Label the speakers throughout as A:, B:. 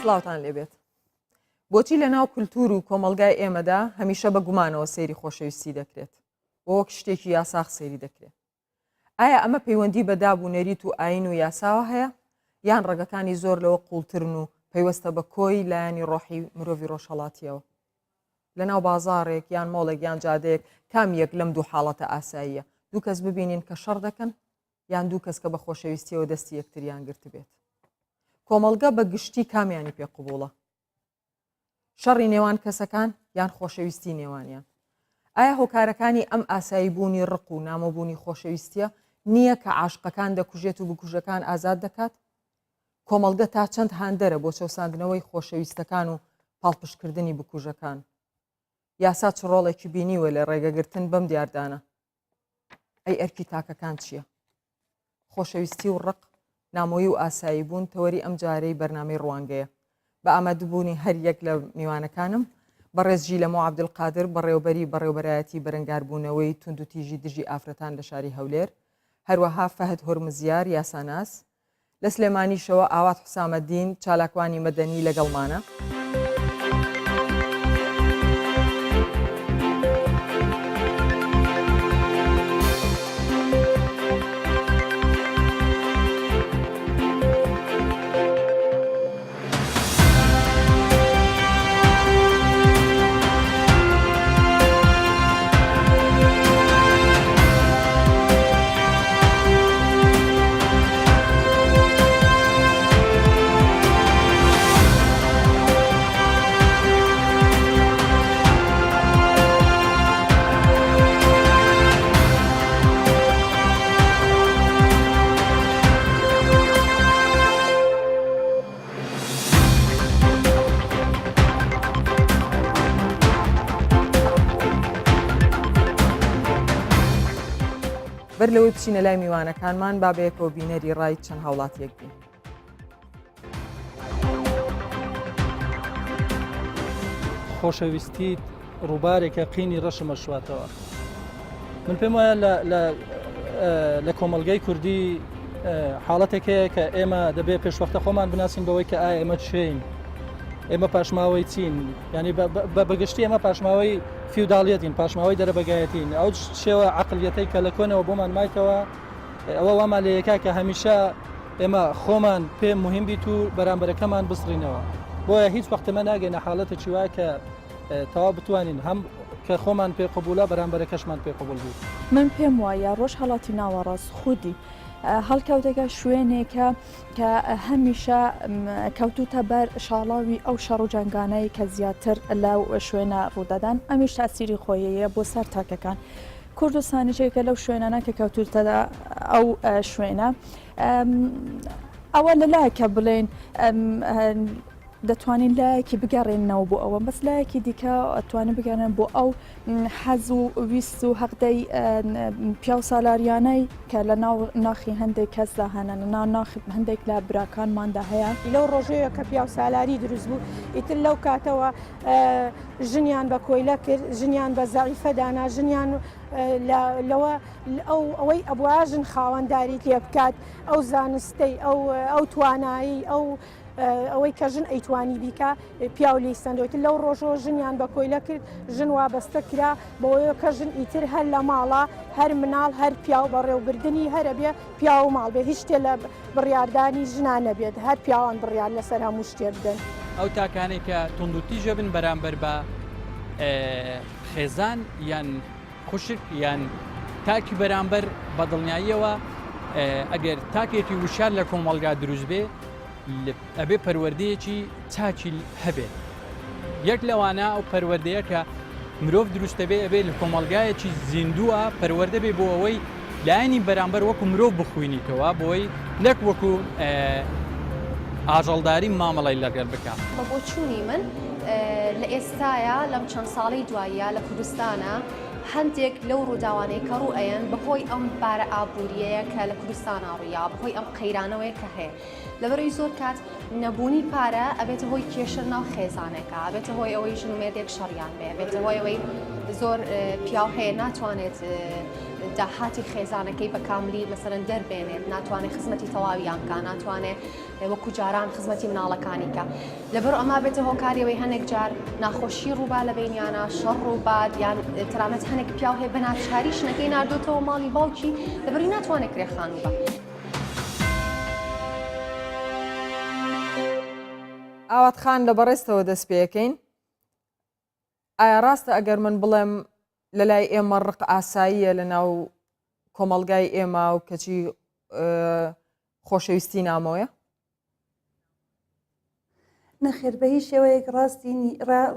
A: سڵاوتان لێبێت. بۆچی لە ناو کولتور و کۆمەلگای ئێمەدا هەمیشە بە گومانەوە سەیری خۆشەویستی دەکرێت بۆ وەک شتێکی یاساخ سەیری دەکرێت؟ ئایا ئەمە پەیوەندی بە دابوونەریت و ئاین و یاساوە هەیە؟ یان ڕێگەکانی زۆر لەوە قوڵترن و پەیوەستە بە کۆی لایەنی ڕۆحی مرۆڤی ڕۆژهەڵاتیەوە؟ لە ناو بازاڕێک یان مۆڵێک یان جادەیەک کام یەک لەم دوو حاڵەتە ئاساییە؟ دوو کەس ببینین کە شەڕ دەکەن یان دوو کەس کە بە خۆشەویستیەوە دەستی یەکتریان گرت بێت؟ کۆمەڵگە بە گشتی کامیانی پێقبوڵە؟ شەڕی نێوان کەسەکان یان خۆشەویستی نێوانیان؟ ئایا هۆکارەکانی ئەم ئاسایی بوونی ڕق و نامەبوونی خۆشەویستیە نییە کە عاشقەکان دەکوژێت و بکوژەکان ئازاد دەکات؟ کۆمەڵگە تا چەند هاندەرە بۆ چەساندنەوەی خۆشەویستەکان و پاڵپشکردنی بکوژەکان؟ یاسا چ ڕۆڵێکی بینیوە لە ڕێگەگرتن بەم دیاردانە؟ ئەی ئەرکی تاکەکان چییە؟ خۆشەویستی و ڕق، نامۆیی و ئاسایی بوون تەوەری ئەم جارەی بەرنامەی ڕوانگەیە. بە ئامادەبوونی هەر یەک لە میوانەکانم بەڕێزجی لە مۆ عەبدولقادر بەڕێوەبەری بەڕێوەبەرایەتی بەرەنگاربوونەوەی تونند و تیژی دژی ئافرەتان لە شاری هەولێر، هەروەها فەهد هۆرمزیار یاساناس، لە سلێمانیشەوە ئاوات حوسامەدین چالاکوانی مەدەنی لەگەڵمانە. بەر لەوەی بچینە لای میوانەکانمان با بەیەکەوە بینەری ڕای چەند هاوڵاتیەک بین.
B: خۆشەویستی ڕووبارێکە قینی ڕەشمە شواتەوە. من پێم وایە لە کۆمەلگەی کوردی حاڵەتێک هەیە کە ئێمە دەبێت پێشوەختە خۆمان بناسین بەوەی کە ئایا ئێمە چین، ئێمە پاشماوەی چین، ینی بەگشتی ئێمە پاشماوەی فیوداڵیەتین، پاشماوەی دەرەبەگایەتین. ئەو شێوە عەقڵیەتەی کە لە کۆنەوە بۆمان مایتەوە ئەوە وامان لە یەکا کە هەمیشە ئێمە خۆمان پێم مهم بیت و بەرامبەرەکەمان بسڕینەوە. بۆیە هیچ وەختەمە ناگەینە حاڵەتێکی وایە کە تەواو بتوانین هەم کە خۆمان پێ قبوولە بەرامبەرەکەشمان پێ قبول بوو.
C: من پێم وایە ڕۆژهەڵاتی ناوەڕاست خودی هەڵکەوتێکە شوێنێکە کە هەمیشە کەوتوتە بەر شاڵاوی ئەو شەڕ و جەنگانەی کە زیاتر لەو شوێنە ڕوودەدان. ئەمیش تاسیری خۆیەیە بۆ سەر تاکەکان. کوردستانیشێکە لەو شوێنانە کە کەوتوتەدا ئەو شوێنە ئەوە لەلایەکە بڵێن دەتوانین لایەکی بگەڕێنەوە بۆ ئەوە، بەس لایەکی دیکە ئەتوانین بگەڕێن بۆ ئەو حەز و ویست و هەقدەی پیا و سالاریانەی کە لە ناو ناخی هەندێک کەسدا هەنە، لە ناو ناخی هەندێک لە براکانماندا هەیە.
D: لەو ڕۆژەیە کە پیا و سالاری دروست بوو، ئیتر لەو کاتەوە ژنیان بە کۆیلە کرد، ژنیان بە زەعیفەدانا، ژنیان لەوە ئەوەی ئەبواژن خاوەنداریت لێ بکات، ئەو زانستەی ئەو توانایی ئەوەی کە ژن ئەیتوانی بیکە پیا و لیسەندەوەی لەو ڕۆژەوە ژنیان بە کۆیلە کرد، ژن وابەستە کرا بۆیە کە ژن ئیتر هەر لە ماڵە هەر مناڵ هەر پیا و بەڕێوەبردننی هەرە بێ پیا و ماڵ بێ، هیچ شتێ لە بڕیاردانی ژنان نەبێت، هەر پیاوان بڕیار لەسەر هەموو شتێ بدەن.
E: ئەو تاکانێک کە توندوتیژە بن بەرامبەر بە خێزان یان خوشک یان تاکی بەرامبەر بە دڵنیاییەوە ئەگەر تاکێکی وشار لە کۆمەڵگا دروست بێ ئەبێ پەروەردەیەکی چاکی هەبێت. یەک لەوانە ئەو پەروەردەیە کە مرۆڤ دروستە بێ ئەبێ لە کۆمەڵگایەکی زیندووە پەروەردە بێ بۆ ئەوەی لایەنی بەرامبەر وەکو مرۆڤ بخوێنیتەوە، بۆی نەک وەکو ئاژەڵداری مامەڵی لەگەڵ بکات.
F: بە بۆچوونی من لە ئێستاە لەم چەند ساڵی دواییە لە کوردستانە هەندێک لەو ڕووداوانەی کە ڕوو ئەیەن بەهۆی ئەم بارە ئابوووریەیە کە لە کوردستانە ڕوویا بەهۆی ئەم قەیرانەوەی کە هەیە لەبەرەوەی زۆر کات نەبوونی پارە ئەبێتە هۆی کێشە ناو خێزانێکە ئەبێتە هۆی ئەوەی ژن و مێردێک شەڕیان بێ ئەبێتە هۆی ئەوەی زۆر پیاو هەیە ناتوانێت داهاتی خێزانەکەی بە کاملی مەسەرەن دەربێنێت ناتوانێت خزمەتی تەواویان کە ناتوانێت وەکو جاران خزمەتی مناڵەکانی کە لەبەر ئەما بێتە هۆکاریەوەی هەندێک جار ناخۆشی ڕووبا لە بینیانە شەڕ ڕووبات یان ترامەت هەنێک پیاو هەیە بە ناچاری شنەکەی ناردۆتەوە ماڵی باوکی لەبەری ناتوانێت کرێخان بە.
A: ئاوات خان لە بەڕێستەوە دەست پێەکەین ئایا ڕاستە ئەگەر من بڵێم لە لای ئێمە ڕق ئاساییە لە ناو کۆمەڵگای ئێمە و کەچی خۆشەویستی نامۆیە؟
G: نەخێر بە هیچ شێوەیەک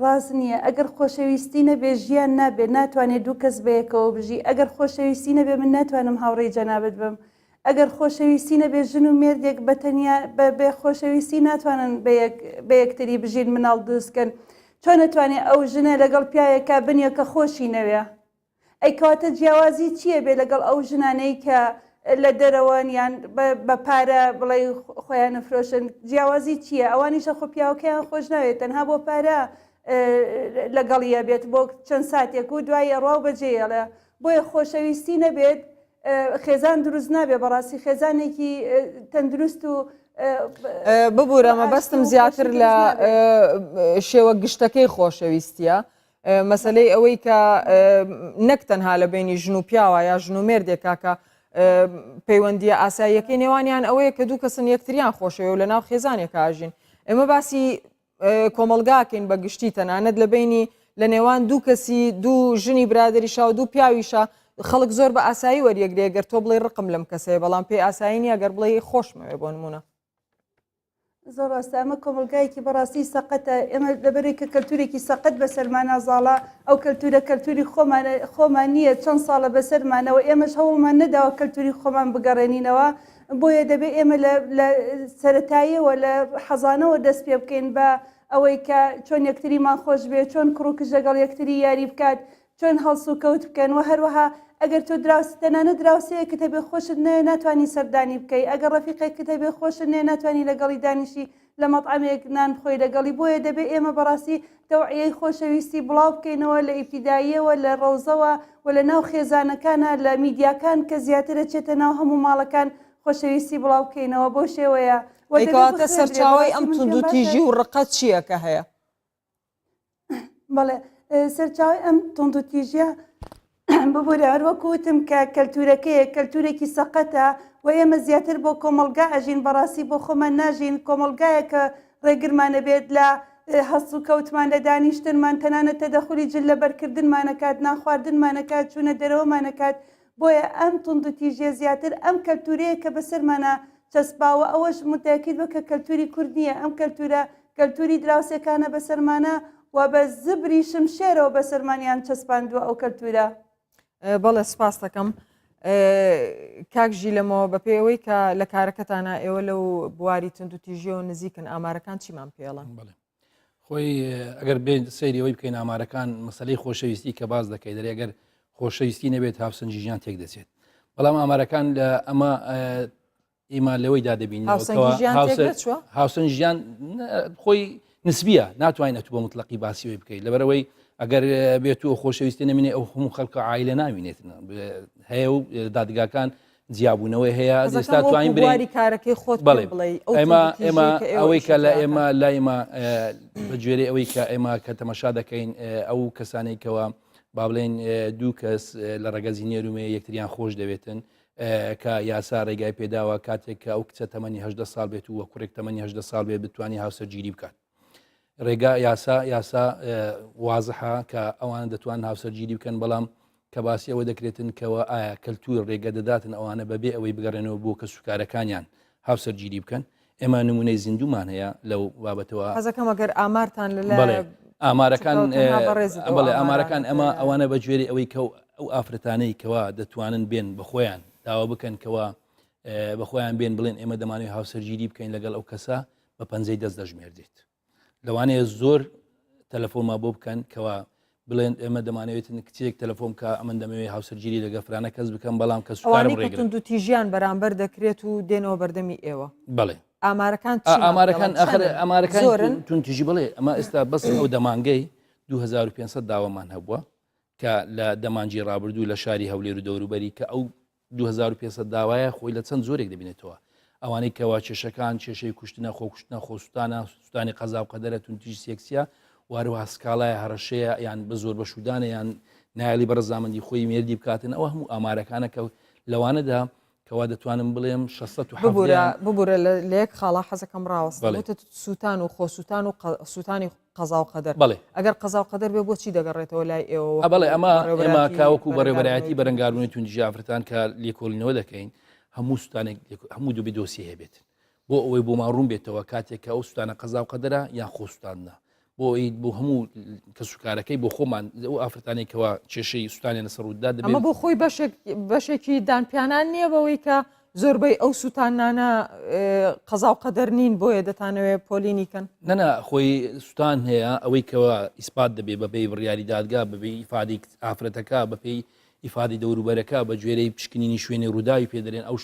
G: ڕاست نییە ئەگەر خۆشەویستی نەبێ ژیان نابێت ناتوانێت دوو کەس بەیەکەوە بژی ئەگەر خۆشەویستی نەبێ من ناتوانم هاوڕێی جەنابەت بم ئەگەر خۆشەویستی نەبێ ژن و مێردێک بەتەنیا بێ خۆشەویستی ناتوانن بە یەکتری بژین مناڵ دروستکەن چۆن نەتوانێت ئەو ژنە لەگەڵ پیاەکە بنیە کە خۆشی نەوێ ئەی کەواتە جیاوازی چییە بێ لەگەڵ ئەو ژنانەی کە لە دەرەوەن یان بە پارە بڵێ خۆیان نەفرۆشن جیاوازی چییە؟ ئەوانیشە خۆ پیاوەکەیان خۆش ناوێت تەنها بۆ پارە لەگەڵیە بێت بۆ چەند ساتێک و دوای ڕاو بەجێڵە بۆیە خۆشەویستی نەبێت خێزان دروست نابێت بەڕاستی خێزانێکی تەندروست و
A: ببوورە مەبەستم زیاتر لە شێوە گشتەکەی خۆشەویستیە مەسلەی ئەوەی کە نەک تەنها لە بینی ژن و پیاوە یا ژن و مێردێکا کە پەیوەندیە ئاساییەکەی نێوانیان ئەوەیە کە دوو کەسن یەکتریان خۆشەوە و لە ناو خێزانێک ئاژین ئێمە باسی کۆمەلگاکەین بە گشتی تەنانەت لە بینی لە نێوان دوو کەسی دوو ژنی برادریشا و دوو پیاویشە خەڵک زۆر بە ئاسایی وەریەگرێ گەر تۆ بڵێ ڕقم لەم کەسەیە بەڵام پێی ئاسایی نیە گەر بڵێ خۆشمەوێ بۆ نمونە
G: زۆر ڕاستە ئەمە کۆمەلگایەکی بەڕاستی سەقەتە ئێمە لەبەرێک کە کەلتورێکی سەقەت بەسەرمانە زاڵە ئەو کەلتورە کەلتوری خۆمان نییە چەند ساڵە بەسەرمانەوە ئێمەش هەوڵمان نەداوە کەلتوری خۆمان بگەڕێنینەوە بۆیە دەبێت ئێمە لە سەرەتاییەوە لە حەزانەوە دەست پێ بکەین بە ئەوەی کە چۆن یەکتریمان خۆش بێت چۆن کوڕوکش لەگەڵ یەکتری یاری بکات چۆن هەڵس و کەوت بکەن و هەروەها ئەگەر تۆ تەنانە دراوسەیە کە تەبێ خۆشت ناتوانانی سەردانی بکەیت ئەگەر ڕەفیقێک کە تەبێ خۆشت ناتوانانی لەگەڵی دانیشی لە مەطعمێک نان بخۆی لەگەڵی بۆیە دەبێت ئێمە بەڕاستی تەوعیەی خۆشەویستی بڵاو بکەینەوە لە ئیبتیداییەوە لە ڕەوزەوە و لە ناو خێزانەکانە لە میدیاکان کە زیاترە چێتە ناو هەموو ماڵەکان خۆشەویستی بڵاو بکەینەوە بۆ شێوەیە
A: کەواتە سەرچاوی ئەم توندوتیژی و ڕقەت چییە کە هەیە؟
G: بەڵێ سەرچاوی ئەم توندوتیژیە ببوورە هەروەکوتم کە کەلتورەکەیە کەلتورێکی سەقەتە و ئێمە زیاتر بۆ کۆمەلگا ئەژین بەڕاستی بۆ خۆمان ناژین کۆمەلگایە کە ڕێگرمانە بێت لە هەست و کەوتمان لە دانیشتنمان تەنانەت تەدەخولی جل لە بەرکردنمانەکات ناخواردنمانەکات چوونە دەرەوەمانەکات بۆیە ئەم توندوتیژیە زیاتر ئەم کەلتورەیە کە بەسەرمانە چەسپاوە ئەوەش متاکید بە کە کەلتوری کورد نییە ئەم کەلتورە کەلتوری دراوسەکانە بەسەرمانە و بە زبری شمشێرەوە بەسەرمانیان چەسپاندووە ئەو کەلتورە.
A: بەڵێ سپاس دەکەم کاکژی لەمەوە بە پێوەی کە لە کارەکەتانە ئێوە لەو بواری توندوتیژیەوە نزیکن ئامارەکان چیمان پێڵن؟
H: خۆی ئەگەر بێت سەیریەوەی بکەین ئامارەکان مەسەلەی خۆشەویستی کە باز دەکەیت دەرێگەر خۆشەویستی نەبێت هاوسەنجی ژیان تێک دەچێت بەڵام ئامارەکان لە ئەمە ئێمە لەوەی دادەبین هاوسەنج ژیان خۆی نسبیە ناتوانێت بۆ مطلقی باسیەوەی بکەیت لەبەرەوەی ئەگەر بێت و خۆشەویستی نەمینێ ئەو هەموو خەڵکە عایلە نامینێت هەیە و دادگاکان جیابوونەوەی هەیە دەستا توانین
A: بڕی کارەکەی خۆت
H: ئێمە ئەوەی کە لە ئێمە لایمە بەگوێرەی ئەوەی کە ئێمە کە تەمەشا دەکەین ئەو کەسانێکەوە با بڵێن دوو کەس لە ڕێگەزی نێرومێ یەکتریان خۆش دەوێتن کە یاسا ڕێگای پێداوە کاتێک کە ئەو کچە تەمەنی 18 ساڵ بێت و وە کوڕێک تەمەنی 18 ساڵ بێت بتوانانی هاوسەرگیری بکات ڕێگا یاسا وازحە کە ئەوان دەتوان هاوسەرگیری بکەن بەڵام کە باسی ئەوە دەکرێتن کەەوە ئایا کەلتور ڕێگە دەداتن ئەوانە بەبێ ئەوەی بگەڕێنەوە بۆ کە سوکارەکانیان هاوسەرگیری بکەن ئێمە نمونەی زیندومان هەیە لەو بابەتەوە
A: حەزەکەم ئەگەر ئامارتان
H: ئامارەکان ئەمە ئەوانە بەگوێری ئەوەی کە ئەو ئافرەتانەی کەوا دەتوانن بێن بەخۆیان داوا بکەن کەوا بەخۆیان بێن بڵێن ئێمە دەمانوێت هاوسەرگیری بکەین لەگەڵ ئەو کەسە بە 50 دەست دەژمێردێت لەوانەیە زۆر تەلەفۆنما بۆ بکەن کەوا بڵێن ئێمە دەمانەوێتن کچێک تەلەفۆن کە ئەمە دەمەوێت هاوسەرگیری لە گەفرانە کەس بکەم بەڵام کە سوکارم ڕێگرن
A: تونند و تیژیان بەرامبەر دەکرێت و دێنەوە بەردەمی ئێوە
H: بڵێ ئامارەکان
A: زۆرن
H: تونتیژی بڵێ ئەمە ئێستا بەس ئەو دەمانگەی 2500 داوامان هەبووە کە لە دەمانجی ڕابردوو لە شاری هەولێر و دەوروبەری کە ئەو 2500 داوایە خۆی لە چەند زۆرێک دەبینێتەوە ئەوانەی کەوا کێشەکان کێشەی کوشتنە خۆکوشتنە خۆسوستانە سوستانی قەزا و قەدەرە تونتیژ سێکسیە واروها سکاڵای هەڕەشەیە یان بە زۆر بەشودانە یان نایلی بەرزامەندی خۆی مێردی بکاتن ئەوە هەموو ئامارەکانە کە لەوانەدا کەوا دەتوانم بڵێم 600
A: ببوورە لە یەک خاڵا حەزەکەم ڕاوەستە سووتان و خۆسووتان و سووتانی قەزا و قەدەر
H: بڵێ
A: ئەگەر قەزا و قەدەر بێ بۆچی دەگەڕێتەوە لای ئێوە
H: بڵێ ئەمە کاوەکو بەڕێوەبەرایەتی بەرەنگاربوونی تونجی ئافرەتان کە لێکۆڵینەوە دەکەین هەموو سوستانێک هەموو دوو دۆسی هەبێت بۆ ئەوەی بۆ ماڕوون بێتەوە کاتێک کە ئەو سوستانە قەزا و قەدەرە یان خۆسوستانە بۆ هەموو کەسوکارەکەی بۆ خۆمان ئەو ئافرەتانێکەوە کێشەی سوستانی لەسەر ڕوودا دەبێت
A: ئەمە بۆ خۆی بەشێکی دانپیانان نییە بەوەی کە زۆربەی ئەو سووتانانە قەزا و قەدەر نین بۆیە دەتانەوێت پۆلینیکەن
H: نەنا خۆی سوستان هەیە ئەوەی کەەوە ئیسپات دەبێت بەپێی بڕیاری دادگا بەبێ ئیفادی ئافرەتەکە بەپێی ئیفادی دەوروبەرەکە بە گوێرەی پشکنینی شوێنی ڕووداوی پێدەرێن ئەو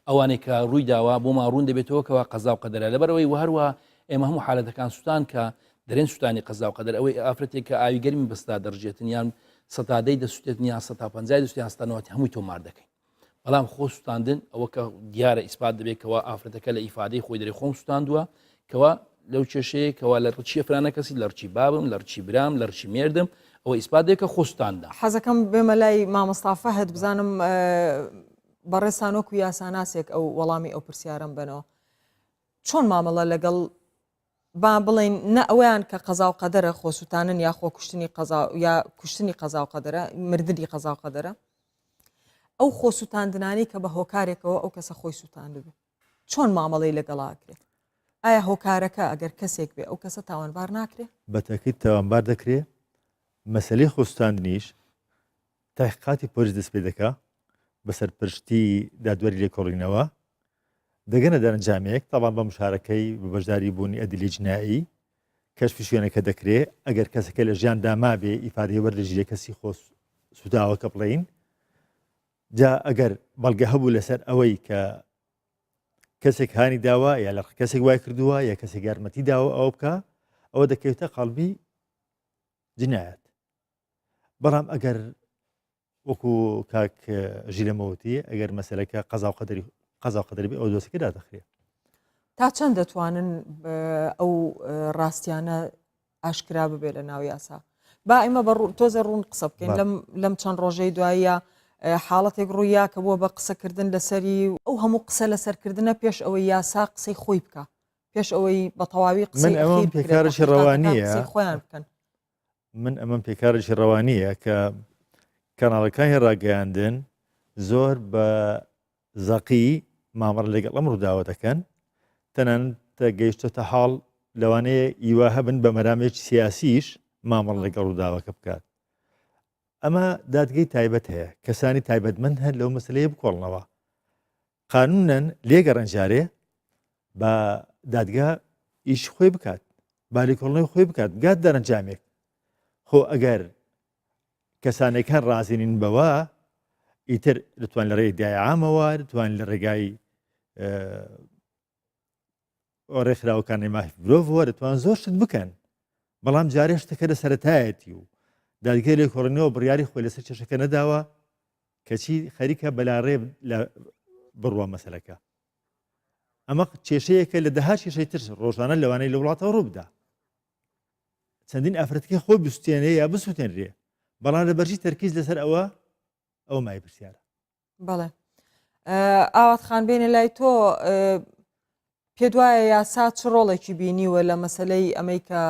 H: ئەوانێک کە ڕووی داوا بۆ ماڕوون دەبێتەوە کەەوە قەزا و قەدەرە لەبەرەوەی هەروە ئێمە هەموو حالەتەکان سوستان کە دەرێن سوستانی قەزا و قەدەر ئەوەی ئافرەتێک کە ئاوی گەرمی بەستا دەڕژێتن یان سەتادەی دەسوێتن یان 150 دەستیانستانەوەی هەمووی تۆمار دەکەین بەڵام خۆ سوستاندن ئەوە کە دیارە ئیسپات دەبێتەوە ئافرەتەکە لە ئیفادەی خۆی دەرێ خۆم سوستاندووە کەوا لەو کێشەیە کەوا لە ڕچی فرانە کەسی لە ڕچی بابم لە ڕچی برام لە ڕچی مێردم ئەوە ئیسپات دێکە خۆستاندا
A: حەزەکەم بێمە لای مامۆستافە هەت بزانم بەڕێسانۆک و یاساناسێک ئەو وەڵامی ئەو پرسیارم بنەوە چۆن مامەڵە لەگەڵ با بڵین نە ئەویان کە قەزا و قەدەرە خۆسووتانن یا خۆ کوشتنی یا کوشتنی قەزا و قەدەرە مردنی قەزا و قەدەرە ئەو خۆسووتاندنانی کە بە هۆکارێکەوە ئەو کەسە خۆی سووتان بێت چۆن مامەڵەی لەگەڵاکرێت ئایا هۆکارەکە ئەگەر کەسێک بێ ئەو کەسە تاوانبار ناکرێت
I: بەتەکیت تاوانبار دەکرێت مەسلەی خۆستاندنیش تاقیقاتی پۆلیس دەست پێ دەکا بەسەر پشتی دادوەری لێکۆڵینەوە دەگەنە دەرەنجامێک تاوان بە مشارەکەی بە بەشداری بوونی ئەدلی جنایی کەشفی شوێنەکە دەکرێت ئەگەر کەسەکە لە ژیان داما بێ ئیفادەی وەرلەژیرە کەسی خۆ سووداوەکە بڵین جا ئەگەر بەڵگە هەبوو لەسەر ئەوەی کە کەسێک هانی داوە یا لە کەسێک وای کردووە یا کەسێک یارمەتی داوە ئەو بکە ئەوە دەکەوێتە قەڵبی جنایەت بەڵام ئەگەر وەکو کاک ژیلەمەوتی ئەگەر مەسەلەکە قەزا و قەدەری ئەو دۆسەکە دادەخرێت
A: تا چەند دەتوانن ئەو ڕاستیانە ئاشکرا ببێت لە ناو یاسا با ئێمە تۆزە ڕوون قسە بکەین لەم چەند ڕۆژەی دواییە حاڵەتێک ڕوویا کە بووە بە قسەکردن لەسەری ئەو هەموو قسە لەسەرکردنە پێش ئەوەی یاسا قسەی خۆی بکە پێش ئەوەی بە تەواوی قسەی
I: ئەمەم پێکارشی ڕەوانیە
A: خۆیان بکەن
I: من ئەمەم پێکارشی ڕەوانیە کە کەناڵەکانی ڕاگەیاندن زۆر بە زەقی مامەڕ لەگەڵ ئەم ڕووداوە دەکەن تەنانەت گەیشتۆتە حاڵ لەوانەیە ئیوا هەبن بە مەرامێکی سیاسیش مامەڕ لەگەڵ ڕووداوەکە بکات ئەمە دادگەی تایبەت هەیە کەسانی تایبەتمەند هەن لەو مەسلەیە بکۆڵنەوە قانونەن لێگەڕەنجارێ بە دادگا ئیش خۆی بکات با لێکۆڵنەوەی خۆی بکات بگات دەرەنجامێک خۆ ئەگەر کەسانێکان ڕازێنین بەوە ئیتر دەتوان لە ڕێی دیای عامەوە دەتوان لە ڕێگای ڕێکخراوەکانی مافی مرۆڤەوە دەتوان زۆر شت بکەن بەڵام جارێ شتەکە لە سەرەتایەتی و دادگای لێکۆڵینەوە بڕیاری خۆی لەسەر چێشەکە نەداوە کەچی خەریکە بەلاڕێ لە بڕوە مەسەلەکە ئەمە کێشەیەکە لە دەها کێشەی تر ڕۆژانە لەوانەی لە وڵاتەوە ڕوو بدا چەندین ئافرەتەکەی خۆی بستێنێ یا بسووتێنرێ بەڵام لە بەرژی تەرکیز لەسەر ئەوە مای پرسیارە
A: بەڵێ ئاوات خان بێنە لای تۆ پێ دوایە یاسا چ ڕۆڵێکی بینیوە لە مەسلەی ئەمریکا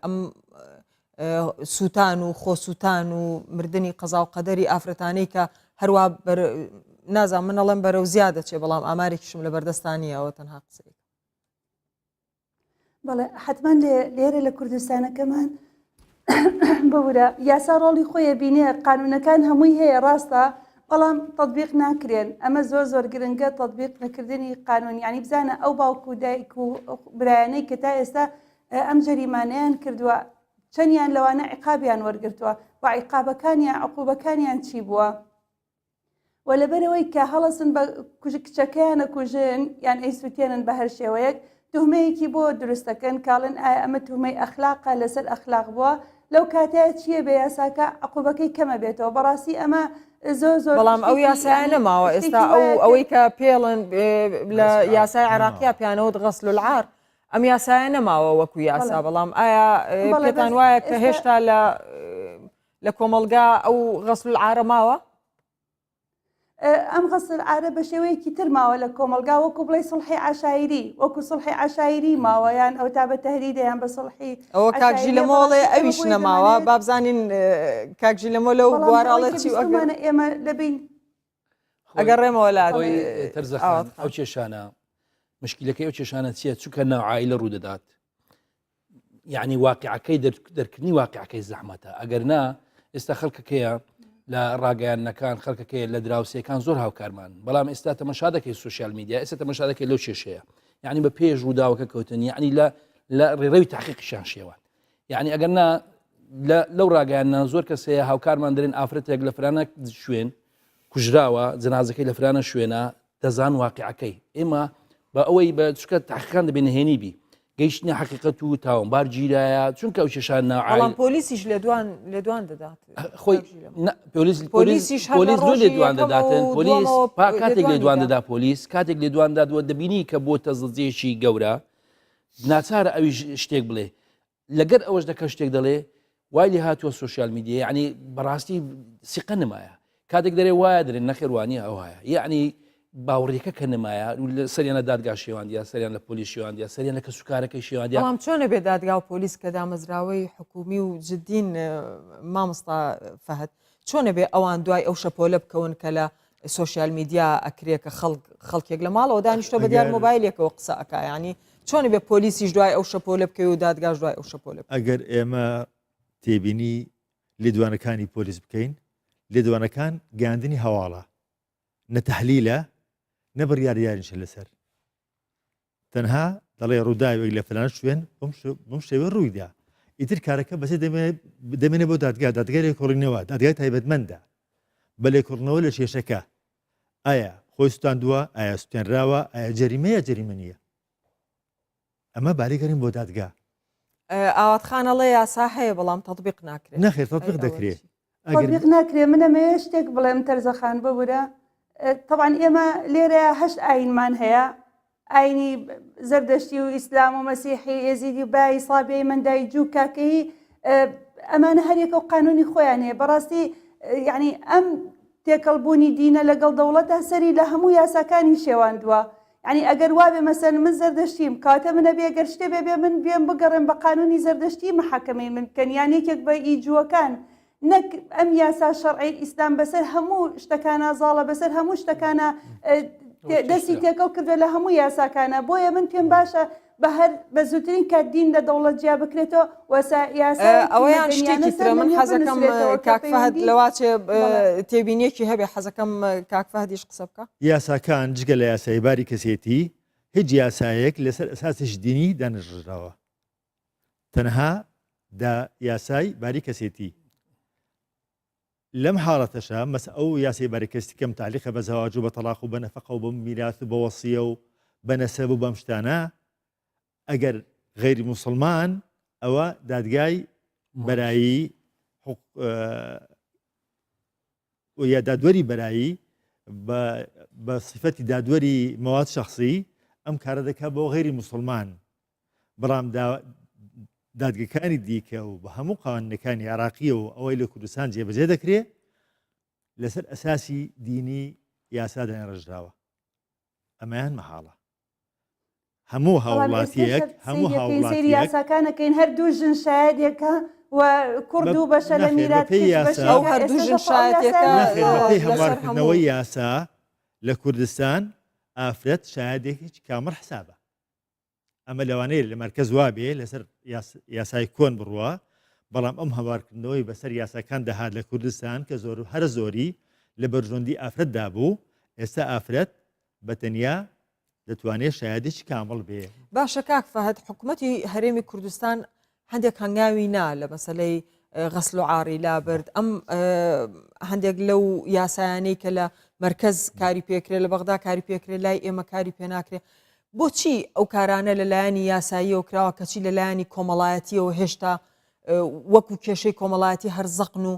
A: ئەم سووتان و خۆسووتان و مردنی قەزا و قەدەری ئافرەتانەی کە هەروە نازان منەڵێم بەرەو زیادە چێ بەڵام ئامارێکیشم لە بەردەستانیەوە تەنها قسەی
G: بەڵێ حتما لێرە لە کوردستانەکەمان ببوورە یاسا ڕۆڵی خۆیە بینێ قانونەکان هەمووی هەیە ڕاستە بەڵام تطبیق ناکرێن ئەمە زۆر گرنگە تطبیق نەکردنی قانون یعنی بزانە ئەو باوکو و دایک و برایانەی کە تا ئێستا ئەم جەریمانەیان کردووە چەندیان لەوانە عقابیان وەرگرتووە و عقابەکانیان عقوبەکانیان چی بووە و لەبەرەوەی کە هەڵەسن بە کچەکەیانە کوژن یان ئەیسووتێنن بە هەر شێوەیەک تهمەیەکی بۆ دروستەکەن کاڵن ئایا ئەمە تهمەی ئەخلاقە لەسەر ئەخلاق بووە لەو کاتەیە چییە بە یاساکە عقوبەکەی کەمە بێتەوە بەڕاستی ئەمە زۆر
A: بەڵام ئەو یاسایە نەماوە ئێستا ئەوەی کە پێڵن لە یاسای عراقیە پیانەوە غەسل العار ئەم یاسایە نەماوە وەکو یاسا بەڵام ئایا پێتان وایە کە هێشتا لە کۆمەلگا ئەو غەسل العارە ماوە؟
G: ئەم غەسل العارە بە شێوەیەکی تر ماوە لە کۆمەلگا وەکو بڵێ سڵحی عشایری وەکو سڵحی عشایری ماوە یان ئەو تا بە تەهریدەیان بە سڵحی
A: ئەوە کاکژی لە مۆڵێ ئەویش نەماوە بابزانین کاکژی لە مۆ لەو بوارەڵە چی
G: ئێمە دەبین
A: ئەگەر ڕێمەوەلات
H: تەرزەخان ئەو کێشانە مشکلەکەی ئەو کێشانە چییە چووکە ناوعائیلە ڕوودەدات یعنی واقعەکەی دەرکردنی واقعەکەی زەحمەتە ئەگەر نا ئێستا خەڵکەکەیە لە ڕاگەیانەکان خەڵکەکەی لە دراوسەکان زۆر هاوکارمان بەڵام ئێستا تەمەشا دەکەی سوسیال میدیا ئێستا تەمەشا دەکەی لەو کێشەیە یعنی بە پێش ڕووداوەکە کەوتن یعنی لە ڕێڕەوی تاقیقیشان شێوان یعنی ئەگەر نا لەو ڕاگەیانە زۆر کەسەیە هاوکارمان دەرێن ئافرەتێک لە فرانە شوێن کوژراوە جنازەکەی لە فرانە شوێنە دەزان واقعەکەی ئێمە بە ئەوەی بە چکە تاقیقان دەبێن نهێنی بی گەیشتنی حقیقەت و تاوانبار گیرایە چونکە ئەو کێشان
A: بەڵام پۆلیسیش لە دوان دەدات
H: خۆی پۆلیس لێ دوان دەداتن پۆلیس کاتێک لێ دوان دەدا پۆلیس کاتێک لێ دوان دادوە دەبینی کە بۆ تەزڵجێکی گەورە ناچارە ئەوی شتێک بڵێ لەگەر ئەوەش دەکە شتێک دەڵێ وای لێ هاتووە سوسیال میدیا یعنی بەڕاستی سیقە نمایە کاتێک دەرێ وایە دەرێن نەخێوانیە ئەو هەیە یعنی باوەڕێکە کە نمایە سەریانە دادگا شێواندیا سەریان لە پۆلیس شێواندیا سەریان لە کە سوکارەکەی شێواندیا
A: بەڵام چۆنە بێ دادگا و پۆلیس کە دامەزراوەی حکومی و جدین مامۆستا فەهەد چۆنە بێ ئەوان دوای ئەو شەپۆلە بکەون کە لە سوسیال میدیا ئەکرێ کە خەڵکێک لە ماڵەوە دانیشتۆ بە دیار مۆبایلێکەوە قسە ئەکا ینی چۆنە بێ پۆلیسیش دوای ئەو شەپۆلە بکەی و دادگاش دوای ئەو شەپۆلە
I: ئەگەر ئێمە تێبینی لێدوانەکانی پۆلیس بکەین لێدوانەکان گاندنی هەواڵە نەتەحلیلە نەبڕیاریارنشە لەسەر تەنها دەڵێ ڕووداوێک لە فلان شوێن بم شێوە ڕوویدا ئیتر کارەکە بەسێ دەمێنێ بۆ دادگا دادگای لێکۆڵینەوە دادگای تایبەتمەندە بە لێکۆڵنەوە لە کێشەکە ئایا خۆی سوستاندووە ئایا سوێنراوە ئایا جەریمەیە جەریمە نییە ئەمە باریگەرین بۆ دادگا
A: ئاواتخانەڵێ یاسا هەیە بەڵام تەطبیق ناکرێت
I: نەخێر تەطبیق دەکرێت
G: تەطبیق ناکرێ منەمێ شتێک بڵێم تەرزەخان ببورە طبعا ئێمە لێرە هەشت ئاینمان هەیە ئاینی زەردەشتی و ئیسلام و مەسیحی ئێزیدی و بای سابێ مندای جوو کاکەی ئەمانە هەرێکە و قانونی خۆیان هەیە بەڕاستی یعنی ئەم تێکەڵبوونی دینە لەگەڵ دەوڵەتە سەری لە هەموو یاساکانی شێواندووە یعنی ئەگەر وابێ مەسەن من زەردەشتیم کاتە منە بێگەر شتێ بێ من بێم بگەڕێن بە قانونی زەردەشتی محاکەمەی من بکەن یانێکێک بە ئیجووەکان نەک ئەم یاسا شەرعی ئیسلام بەسەر هەموو شتەکانە زاڵە بەسەر هەموو شتەکانە دەستی تێکەڵ کردو لە هەموو یاساکانە بۆیە من پێم باشە بە هەر بە زووترین کات دین لە دەوڵەت جیا بکرێتەوە
A: ئەوەیان شتێکی ترە من حەزەکەم کاکفەهەد لەواچێ تێبینیەکی هەبێ حەزەکەم کاکفەهەدیش قسە بکە
I: یاساکان جگە لە یاسای باری کەسێتی هیچ یاسایەک لەسەر ئەساسش دینی دانیژراوە تەنها دا یاسای باری کەسێتی لەم حاڵەتەشە مەس ئەو یاسی بارێکەستی کەم تعلیقە بە زەواج و بە تەلاق و بە نەفەقە و بە میراث و بە وەسیە و بە نەسەب و بەم شتانە ئەگەر غەیری موسڵمان ئەوە دادگای بەرایی یا دادوەری بەرایی بە صفەتی دادوەری مەواد شەخصی ئەم کارە دەکات بۆ غەیری موسڵمان بەڵام دادگەکانی دیکە و بە هەموو قوانینەکانی عراقیە و ئەوەی لە کوردستان جێبەجێ دەکرێت لەسەر ئەساسی دینی یاسادان ڕژراوە ئەمەیان مەحاڵە هەموو هاوڵاتیەک هەموو هاوڵاتی
G: یاساکانەکەین هەردوو ژن شایەتێکە و کورد و بەشە لە میراتی
A: هەردوو ژن شایەتێکە
I: هەموارکردنەوەی یاسا لە کوردستان ئافرەت شایەتێکی کامڕ حسابە ئەمە لەوانەیە لە مەرکەز وابێ لەسەر یاسای کۆن بڕوە بەڵام ئەم هەوارکردنەوەی بەسەر یاساکان دەهات لە کوردستان کە زۆر هەر زۆری لە بەرژۆندی ئافرەتدا بوو ئێستا ئافرەت بەتەنیا دەتوانێت شایەتێکی کامڵ بێ
A: باشە کاک فەهەد حکوومەتی هەرێمی کوردستان هەندێک هەنگاوی نا لە مەسلەی غەسل و عاری لابرد ئەم هەندێک لەو یاسایانەی کە لە مرکز کاری پێکرێت لە بەغدا کاری پێکرێت لای ئێمە کاری پێ ناکرێت بۆچی ئەو کارانە لەلایەنی یاساییەوە کراوە کەچی لەلایەنی کۆمەڵایەتیەوە هێشتا وەکو کێشەی کۆمەڵایەتی هەرزەقن و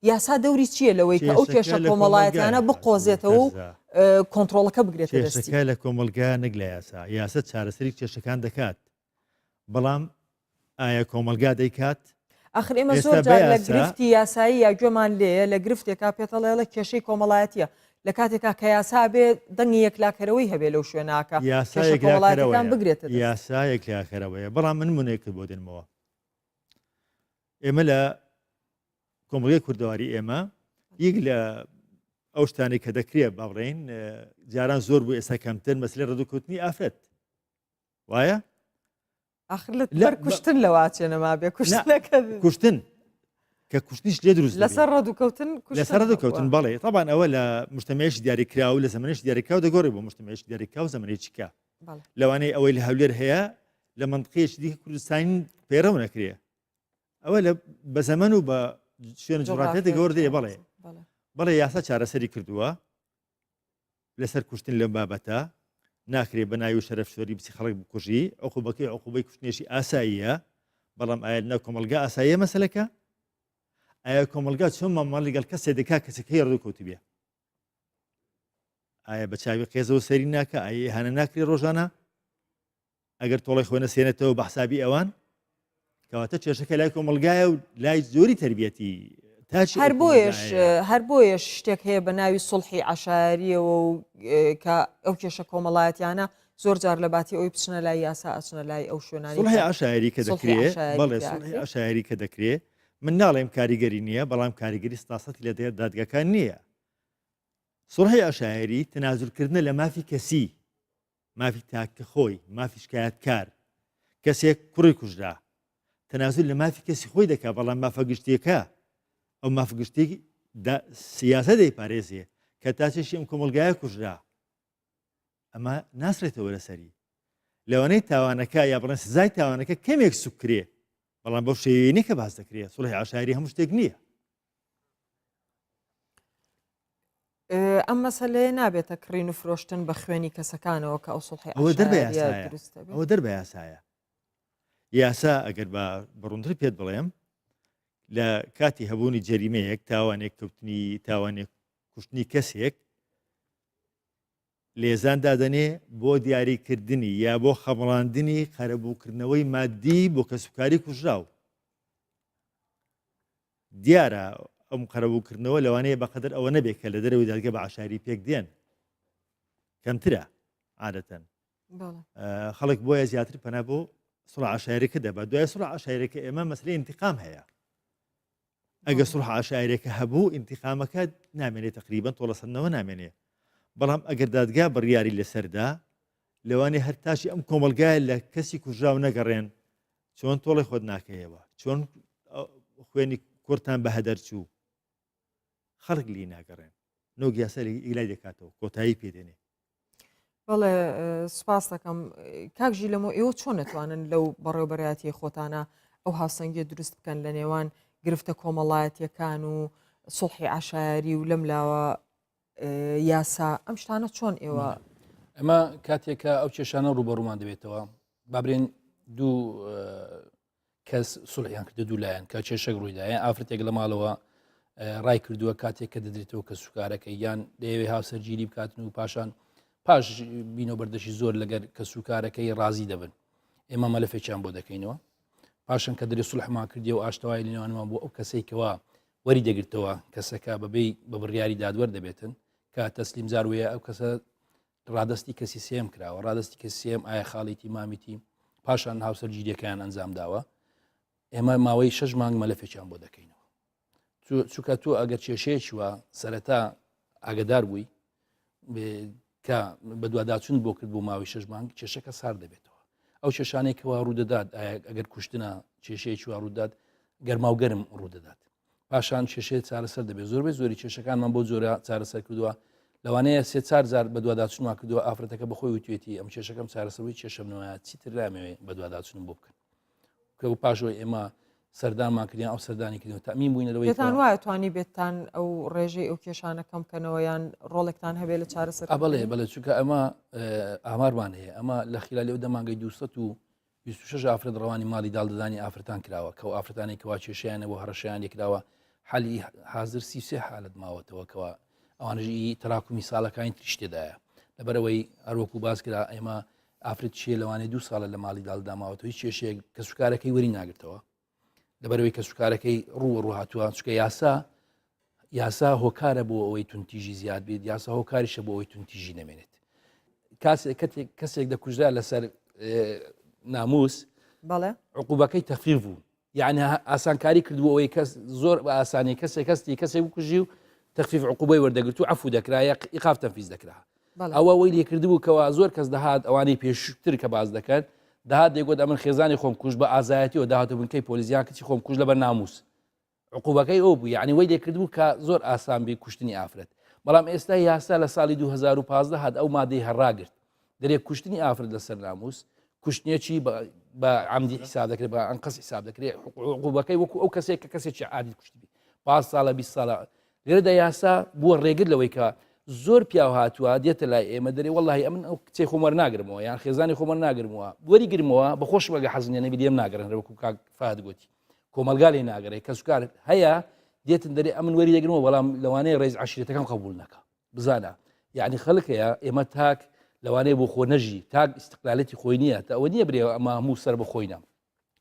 A: یاسا دەوری چییە لەوەی کە ئەو کێشە کۆمەڵایەتیانە بقۆزێتەوە و کۆنتترۆلەکە بگرێت
I: کێشەکە لە کۆمەلگا نەک لە یاسا چارەسەری کێشەکان دەکات بەڵام ئایا کۆمەلگا دەیکات
A: ئاخر ئێمە زۆر جار لە گرفتی یاسایی یا گوێمان لێە لە گرفتێکا پێتەڵێڵە کێشەی کۆمەڵایەتیە لە کاتێکا کە یاسا بێ دەنگی یەکلاکەرەوەی هەبێ لەو شوێناکە کۆمەڵایەتەکان بگرێت
I: یاسا یەکلاکەرەوەیە بەڵام من منێکرد بۆ دێنمەوە ئێمە لە کۆمەڵگەی کوردەواری ئێمە یەک لە ئەو شتانی کە دەکرێت باڕێن جاران زۆر بوو ئێستا کەمتر مەسلەی ڕێدوکەوتنی ئافرەت وایە؟
A: آخر لە کوشتن لە واچێنەما بێ
I: کوشتن کە کوشتنیش لێ دروست
A: لەسەر ڕێدوکەوتن
I: لەسەر ڕێدوکەوتن بەڵێ طبعاً ئەوە لە مجتمعێکی دیاریکرا و لە زمانێکی دیاریکرا و دەگۆڕی بۆ مجتمعێکی دیاریکرا و زمانێکی کا لەوانەیە ئەوەی لە هەولێر هەیە لە منطقەیەکی دیکە کوردستانی پەیڕەو نەکرێ ئەوە لە بە زەمەن و بە شوێن جوغرافیەتی گەور دێ بەڵێ یاسا چارەسەری کردووە لەسەر کوشتن لەم بابەتە ناکرێ بە ناوی و شەرەف شوێری بچی خەڵک بکوژی عقوبەکەی عقوبەی کوشتنێشی ئاساییە بەڵام ئایا ناو کۆمەلگا ئاساییە مەسەلەکە ئایا کۆمەلگا چۆن مامەڵ لەگەڵ کەسێک دەکا کەسێکی ڕێدوکەوتی بێ ئایا بە چاوی قێزەوە سەری ناکە ئایا هەنە ناکرێ ڕۆژانە ئەگەر تۆڵی خۆی نەسێنێتەوە بە حسابی ئەوان کەواتە کێشەکە لای کۆمەلگایە و لای زۆری تربیەتی
A: هەر بۆیش شتێک هەیە بە ناوی سڵحی عەشایریەوە و کە ئەو کێشە کۆمەڵایەتیانە زۆر جار لە باتی ئەوی بچنە لای یاسا ئەچنە لای ئەو شوێنانی
I: سڵحی عەشایری کە دەکرێت بەڵێ سڵحی عەشایری کە دەکرێت من ناڵێم کاریگەری نییە بەڵام کاریگەری ستاسەتی لە دادگاکان نییە سڵحی عەشایری تەنازولکردنە لە مافی کەسی مافی تاکە خۆی مافی شکایەتکار کەسێک کوڕی کوژرا تەنازول لە مافی کەسی خۆی دەکات بەڵام مافە گشتیەکە ئەو مافگشتی سیاسە دەیپارێزیە کە تاچێشی ئەم کۆمەلگایە کوژرا ئەمە ناسرێتەوە لەسەری لەوانەی تاوانەکە یا بڵێن سزای تاوانەکە کەمێک سوکرێ بەڵام بەو شێوێنی کە باس دەکرێت سڵحی عەشایری هەموو شتێک نییە
A: ئەم مەسەلەیە نابێتە کڕین و فرۆشتن بە خوێنی کەسەکانەوە کە ئەو سڵحی
I: ئەوە دەربە یاسایە یاسا ئەگەر بە بڕوندتر پێت بڵێم لە کاتی هەبوونی جەریمەیەک تاوانێک کەوتنی تاوانێک کوشتنی کەسێک لێزان دادەنێ بۆ دیاریکردنی یا بۆ خەمڵاندنی قەرەبووکردنەوەی مادی بۆ کەسوکاری کوژراو دیارە ئەم قەرەبووکردنەوە لەوانەیە بەقەدر ئەوە نەبێت کە لە دەرەوەی دادگا بە عەشایری پێک دێن کەمترە عادەتەن خەڵک بۆیە زیاتر پەنا بۆ سڵح عەشایریەکە دەبات دوای سڵح عەشایریەکە ئێمە مەسلەی ئینتیقام هەیە ئەگە سڵح عەشایریەکە هەبوو ئینتیقامەکە نامێنێت تقریبەن تۆڵەسەندنەوە نامێنێ بەڵام ئەگەر دادگا بڕیاری لەسەردا لەوانەیە هەر تاشی ئەم کۆمەلگایە لە کەسی کوژراو نەگەڕێن چۆن تۆڵی خۆت ناکەیەوە چۆن خوێنی کورتان بە هەدەرچوو خەڵک لی ناگەڕێن نۆ یاسا ئیلای دەکاتەوە کۆتایی پێدێنێ
A: بەڵێ سوپاس دەکەم کاکژی لەمە ئێوە چۆن نتوانن لەو بەڕێوەبەرەتی خۆتانە ئەو هاوسەنگی دروست بکەن لە نێوان گرفتە کۆمەڵایەتیەکان و سڵحی عەشایری و لەم لاوە یاسا ئەم شتانە چۆن ئێوە
H: ئەمە کاتێکە ئەو کێشانە ڕوبەڕوومان دەبێتەوە بابرێن دوو کەس سڵحیان کردە دوو لایەن کە کێشەک ڕوویدایە ئافرەتێک لە ماڵەوە ڕای کردووە کاتێک کە دەدرێتەوە کە سوکارەکە یان دەیەوێ هاوسەرگیری بکاتن و پاشان پاش بینۆ بەردەشی زۆر لەگەر کە سوکارەکەی ڕازی دەبن ئێمە مەلەفێکیان بۆ دەکەینەوە پاشان کە دەرێ سڵحمان کردی و ئاشتەوای لێنەوەمان بۆ ئەو کەسێکەوە وەری دەگرتەوە کەسەکە بەبێ بە بڕیاری دادوەر دەبێتن کە تەسلیم زار وەیە ئەو کەسە ڕادستی کەسی سێم کراوە ڕادستی کەسی سێم ئایا خاڵیتی مامیتی پاشان هاوسەرگیریەکەیان ئەنجام داوە ئێمە ماوەی 6 مانگ مەلەفێکیان بۆ دەکەینەوە چونکە تۆ ئەگەر کێشەیەکی وە سەرەتا ئاگدار بووی کە بە دوواداچون بۆ کرد بۆ ماوەی 6 مانگ کێشەکە سار دەبێتەوە ئەو کێشانێکەوە ڕوودەدات ئەگەر کوشتنە کێشەیەکی وا ڕوودات گەرما و گەرم ڕوودەدات پاشان کێشەیە چارەسەر دەبێت زۆربەی زۆری کێشەکانمان بۆ زۆرە چارەسەر کردووە لەوانەیە 3-4 جار بە دوواداچونمان کردووە ئافرەتەکە بەخۆی وتوێتی ئەم کێشەکەم چارەسەرەوەی کێشەمنەوەیە چیتر نامەوێت بە دوواداچون بۆ بکەن کە و پاشەوەی ئێمە سەردانمان کردیان ئەو سەردانی کردەوە تەمین بووینەوەی
A: پێتان وایە توانی بێتان ئەو ڕێژەی ئەو کێشانە کەمکەنەوە یان ڕۆڵێکتان هەبێت لە چارەسەر
H: بەڵێ چونکە ئەمە ئامارمان هەیە ئەمە لە خلال ئەو دەمانگەی 226 ئافرەت ڕەوانی ماڵی داڵدەدانی ئافرەتان کراوە کە ئافرەتانی کەوا کێشیانە بۆ هەڕەشیان لێکراوە حالی حاضر 33 حالت ماوەتەوە کەوا ئەوانژی تەراکمی ساڵەکانی تریشتێدایە لەبەرەوەی هەروەکو باس کرا ئێمە ئافرەت چیە لەوانەیە 2 ساڵە لە ماڵی داڵداماوەتەوە هیچ کێشەیەک کە سوکارەکەی وەری ناگرتەوە لەبەرەوەی کە سوکارەکەی ڕووهاتووە چکە یاسا هۆکارە بۆ ئەوەی تونتیژی زیاد بێت یاسا هۆکاریشە بۆ ئەوەی تونتیژی نەمێنێت کەسێک دەکوژرا لەسەر ناموس
A: بەڵێ
H: عقوبەکەی تەخفیف بوو یعنی ئاسانکاری کردبوو ئەوەی کەس زۆر بە ئاسانی کەسێک بکوژی و تەخفیف عقوبەی وەردەگرت و عەفو دەکرا یا ئیقاف تەنفیز دەکرا ئەوە وەی لێکردبوو کەوا زۆر کەس دەهات ئەوانەی پێشتر کە باز دەکەن داهات دەیگوت ئەمن خێزانی خۆم کوژ بە ئازایەتیەوە داهاتە بنکەی پۆلیزیان کچی خۆم کوژ لەبەر ناموس عقوبەکەی ئەو بوو یعنی وەی لێکردبوو کە زۆر ئاسان بی کوشتنی ئافرەت بەڵام ئێستا یاسا لە ساڵی 2015 هات ئەو مادەی هەڕاگرت دەرێک کوشتنی ئافرەت لەسەر ناموس کوشتنیەکی بە عەمدی حساب دەکرێت بە ئەنقەس حساب دەکرێت عقوبەکەی وەکو ئەو کەسێک کە کەسێکی عادی کوشتی 5 ساڵە 20 ساڵە لێرەدا یاسا بووە ڕێگر لەوەی کە زۆر پیاو هاتووە دێتە لای ئێمە دەرێ وەڵڵاهی ئەمن ئەو کچەی خۆمەر ناگرمەوە یان خێزانی خۆمەر ناگرمەوە وەری گرمەوە بەخۆش وەگە حەزنیە نەبی دێم ناگەڕن وەکو کاک فەهەد گوتی کۆمەلگا لێ ناگەڕێ کە سوکار هەیە دێتن دەرێ ئەمن وەری دەگرمەوە بەڵام لەوانەیە ڕێز عەشیرەتەکەم قبول نەکە بزانە یعنی خەڵک هەیە ئێمە تاک لەوانەیە بۆ خۆ نەژی تاک استقلالەتی خۆی نییە تا ئەوە نییە برێ ئەمە هەموو سەر بە خۆینە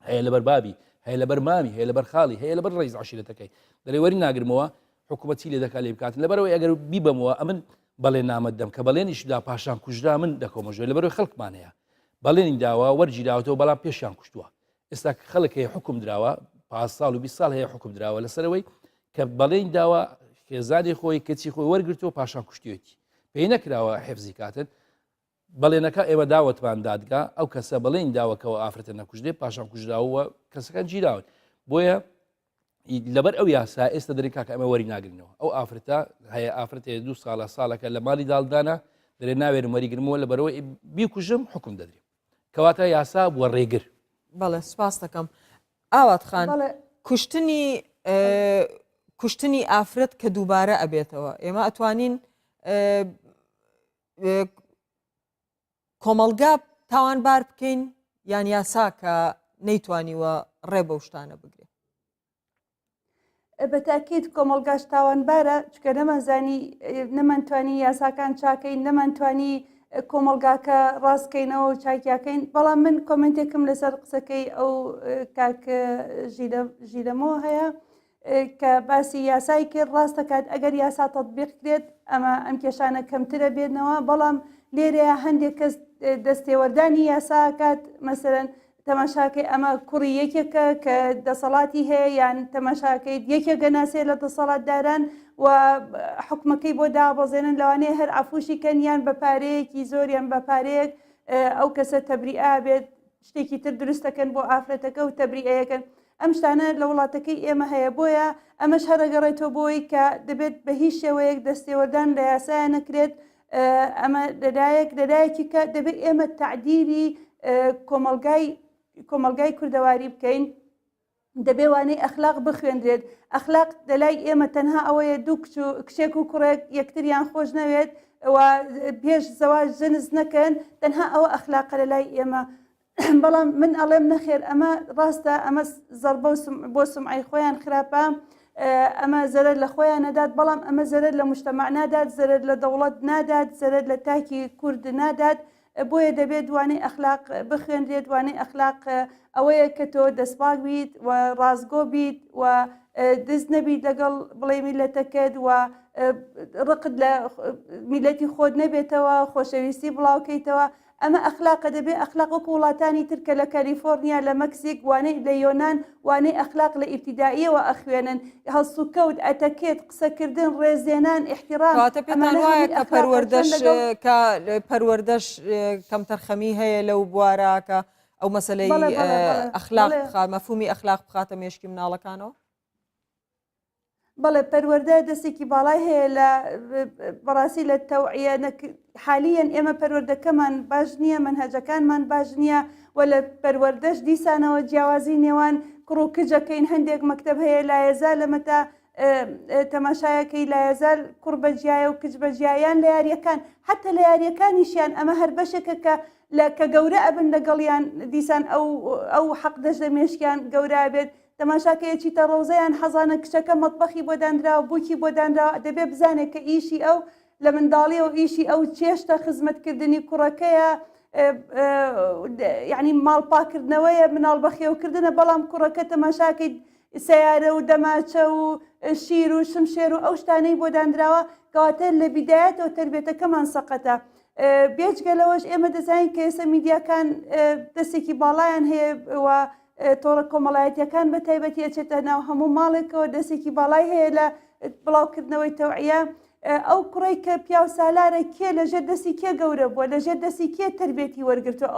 H: هەیە لەبەر بابی هەیە لەبەر مامی هەیە لەبەر خاڵی هەیە لەبەر ڕێز عەشیرەتەکەی دەرێ وەری ناگرمەوە حکوومەتی لێ دەکات لێ بکاتن لەبەرەوەی ئەگەر بیبەمەوە ئەمن بەڵێ نامەت دەم کە بەڵێنیشدا پاشان کوژرا من دەکۆمەژۆی لەبەرەوەی خەڵکمان هەیە بەڵێنی داوە وەرجی داوەتەوە بەڵام پێشیان کوشتووە ئێستا خەڵک هەیە حکم دراوە 5 ساڵ و 20 ساڵ هەیە حکم دراوە لەسەرەوەی کە بەڵێنی داوە خێزانی خۆی کەچی خۆی وەرگرتەوە پاشان کوشتێتی پێی نەکراوە حفزی کاتن بەڵێنەکە ئێمە داوەتمان دادگا ئەو کەسە بەڵێنی داوەکەەوە ئافرەتە نەکوژدێ پاشان کوژراوە کەسەکان گیراون بۆیە لەبەر ئەو یاسا ئێستا دەری کاکە ئەمە وەری ناگرنەوە ئەو ئافرەتە هەیە ئافرەتێ 2 ساڵە ساڵەکە لە ماڵی داڵدانە دەرێ ناوێرم وەریگرمەوە لەبەرەوەی بیکوژم حکم دەدرێت کەواتە یاسا بووە ڕێگر
A: بەڵێ سپاس دەکەم ئاوات خان کوشتنی ئافرەت کە دووبارە ئەبێتەوە ئێمە ئەتوانین کۆمەلگا تاوانبار بکەین یان یاسا کە نەیتوانیوە ڕێ بەو شتانە بگرێت
G: بە تاکید کۆمەلگاش تاوانبارە چکە نەمانتوانی یاساکان چاکەین نەمانتوانی کۆمەلگاکە ڕاستکەینەوە و چاکیاکەین بەڵام من کۆمنتێکم لەسەر قسەکەی ئەو کاک ژیرەمەوە هەیە کە باسی یاسای کرد ڕاستەکات ئەگەر یاسا تەطبیق کرێت ئەمە ئەم کێشانە کەمترە بێنەوە بەڵام لێرەیە هەندێک کەس دەستێوەردانی یاساکات مەسەرەن تەماشاکەی ئەمە کوڕی یەکێکە کە دەسەڵاتی هەیە یان تەماشاکەی یەکێکە ناسێ لە دەسەڵاتداران و حکومەکەی بۆ دابەزێنن لەوانەیە هەر ئافوشی کەنیان بە پارەیەکی زۆریان بە پارەیەک ئەو کەسە تەبریئا بێت شتێکی تر دروستەکەن بۆ ئافرەتەکە و تەبریئەکەن ئەم شتانە لە وڵاتەکەی ئێمە هەیە بۆیە ئەمەش هەرەگەڕێتەوە بۆی کە دەبێت بە هیچ شێوەیەک دەستێوەردان لە یاسایە نەکرێت ئەمە لەدایەکی کە دەبێت ئێمە تعدیلی کۆمەلگای کوردەواری بکەین دەبێ وانەی ئەخلاق بخوێندرێت ئەخلاق دەلای ئێمە تەنها ئەوەیە دوو کچێک و کوڕێک یەکتریان خۆش نەوێت و پێش زەواج جنس نەکەن تەنها ئەوە ئەخلاقە لەلای ئێمە بەڵام من ئەڵێم نەخێر ئەمە ڕاستە ئەمە زەربە بۆ سمعی خۆیان خراپە ئەمە زەرەر لە خۆیان نەدات بەڵام ئەمە زەرەر لە مجتەمع نادات زەرەر لە دەوڵەت نادات زەرەر لە تاکی کورد نادات بۆیە دەبێت دوانەی ئەخلاق بخوێنرێت دوانەی ئەخلاق ئەوەیە کە تۆ دەستپاک بیت و ڕازگۆ بیت و دەست نەبیت لەگەڵ بڵێ میلەتەکەت و ڕقت لە میلەتی خۆت نەبێتەوە خۆشەویستی بڵاوکەیتەوە ئەمە ئەخلاقە دەبێت ئەخلاق وەکو وڵاتانی ترکە لە کالیفۆرنیا لە مەکسیک وانەی لە یۆنان وانەی ئەخلاق لە ئیبتیدائیەوە ئەخوێنن هەڵسوکەوت ئەتەکێت قسەکردن ڕێزێنان احترام
A: پێتان وایە کە پەروەردەش کەم تەرخەمی هەیە لەو بوارەکە ئەو مەسلەی ئەخلاق مەفهومی ئەخلاق بخاتە مێشکی مناڵەکانەوە
G: بەڵێ پەروەردە دەستێکی باڵای هەیە لە بەڕاستی لە تەوعیە حالیان ئێمە پەروەردەکەمان باش نییە منهەجەکانمان باش نییە و لە پەروەردەش دیسانەوە جیاوازی نێوان کوڕ و کجەکەین هەندێک مەکتەب هەیە لایەزا لەمەتا تەماشایەکەی لایەزال کوڕ بەجیایە و کچ بەجیایان لە یاریەکان حتا لە یاریەکانیشیان ئەمە هەر بەشێکە کە گەورە ئەبن لەگەڵیان دیسان ئەو حەق دەش لە مێشکیان گەورە بێت تەماشاکەیەکی تە ڕۆزەیان حەزانە کچەکە مەطبەخی بۆ دانراوە بووکی بۆ دانراوە دەبێت بزانێت کە ئیشی ئەو لە منداڵی و ئیشی ئەو چێشتە خزمەتکردنی کوڕەکەیە یعنی ماڵپاکردنەوەیە مناڵبەخێوکردنە بەڵام کوڕەکە تەماشاکەی سیارە و دەماچە و شیر و شمشێر و ئەو شتانەی بۆ دانراوە کەواتە لە بیدایەتەوە تربێتەکەمان سەقەتە بێجگەلەوەش ئێمە دەزانین کە ئێستا میدیاکان دەستێکی باڵایان هەیە و تۆڕە کۆمەڵایەتیەکان بە تایبەتی ئەچێتە ناو هەموو ماڵێکەوە دەستێکی باڵای هەیە لە بڵاوکردنەوەی تەوعیە ئەو کوڕی کە پیا و سالارە کێ لەژێر دەستی کێ گەورە بووە لەژێر دەستی کێ تربێتی وەرگرتووە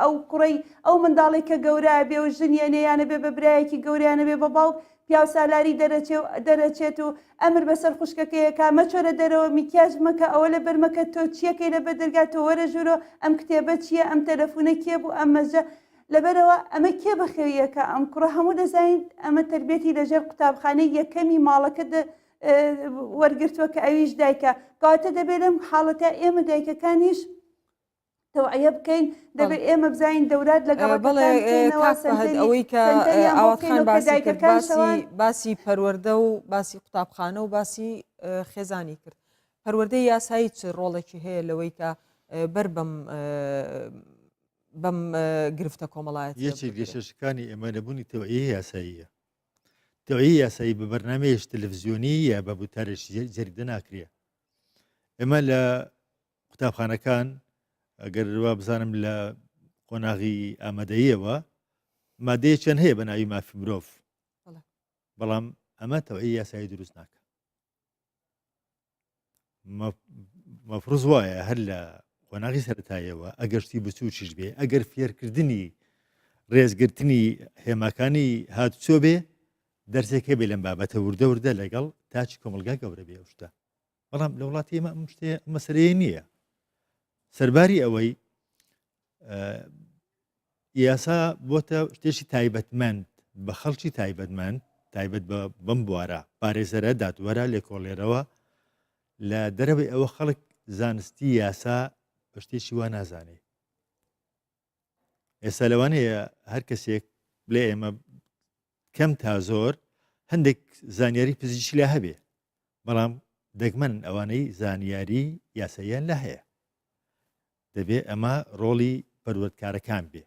G: ئەو کوڕی ئەو منداڵی کە گەورە بێ و ژنیانەیانە بێ بە برایەکی گەوریانە بێ بە باوک پیا و سالاری دەرەچێت و ئەمر بەسەر خوشکەکەیەکە مەچۆرە دەرەوە میکیاژ مەکە ئەوە لە بەرمەکە تۆ چیەکەی لە بەدەرگاتەوە وەرە ژوورۆ ئەم کتێبە چییە ئەم تەلەفونە کێ بوو ئەم مەژە لەبەرەوە ئەمە کێ بەخێویەکە ئەم کوڕە هەموو دەزانین ئەمە تربێتی لەژێر قوتابخانەی یەکەمی ماڵەکە وەرگرتووە کە ئەویش دایکە کاتە دەبێت لەم حاڵەتە ئێمە دایکەکانیش تەوعیە بکەین دەبێت ئێمە بزانین دەورات
A: ئەوەی کە ئاواتخان باسی کرد باسی پەروەردە و باسی قوتابخانە و باسی خێزانی کرد پەروەردەی یاسایی چ ڕۆڵێکی هەیە لەوەی کە بەر بەم گرفتە کۆمەڵایەت
I: یەکێک گەشەشەکانی ئێمە لەبوونی تەوعیە یاساییە تەوعیە یاسایی بە بەرنامەیەش تەلەڤیزیۆنی یا بە بوتارێکی جەریدە ناکرێ ئێمە لە قوتابخانەکان ئەگەر وا بزانم لە قۆناغی ئامادەییەوە مادەیە چەند هەیە بە ناوی مافی مرۆڤ بەڵام ئەمە تەوعیە یاسایی دروست ناکە مەفروض وایە هەر لە قۆناغی سەرەتاییەوە ئەگەشتی بچووچیش بێ ئەگەر فێرکردنی ڕێزگرتنی هێماکانی هاتوچۆ بێ دەرسێکە بێ لەم بابەتە وردە وردە لەگەڵ تاچی کۆمەلگا گەورە بێ شتە بەڵام لە وڵاتی ئێمە ئەم شتێ مەسەلەیە نییە سەرباری ئەوەی یاسا بۆتە شتێکی تایبەتمەند بە خەڵکی تایبەتمەند تایبەت بە بەم بوارە پارێزەرە دادوەرە لێکۆڵێرەوە لە دەرەوەی ئەوە خەڵک زانستی یاسا بە شتێکی وا نازانێ ئێستا لەوانەیە هەر کەسێک بڵێ ئێمە کەم تا زۆر هەندێک زانیاری پزیشکی لە هەبێ بەڵام دەگمەن ئەوانەی زانیاری یاساییان لە هەیە دەبێت ئەمە ڕۆڵی پەروەردکارەکان بێ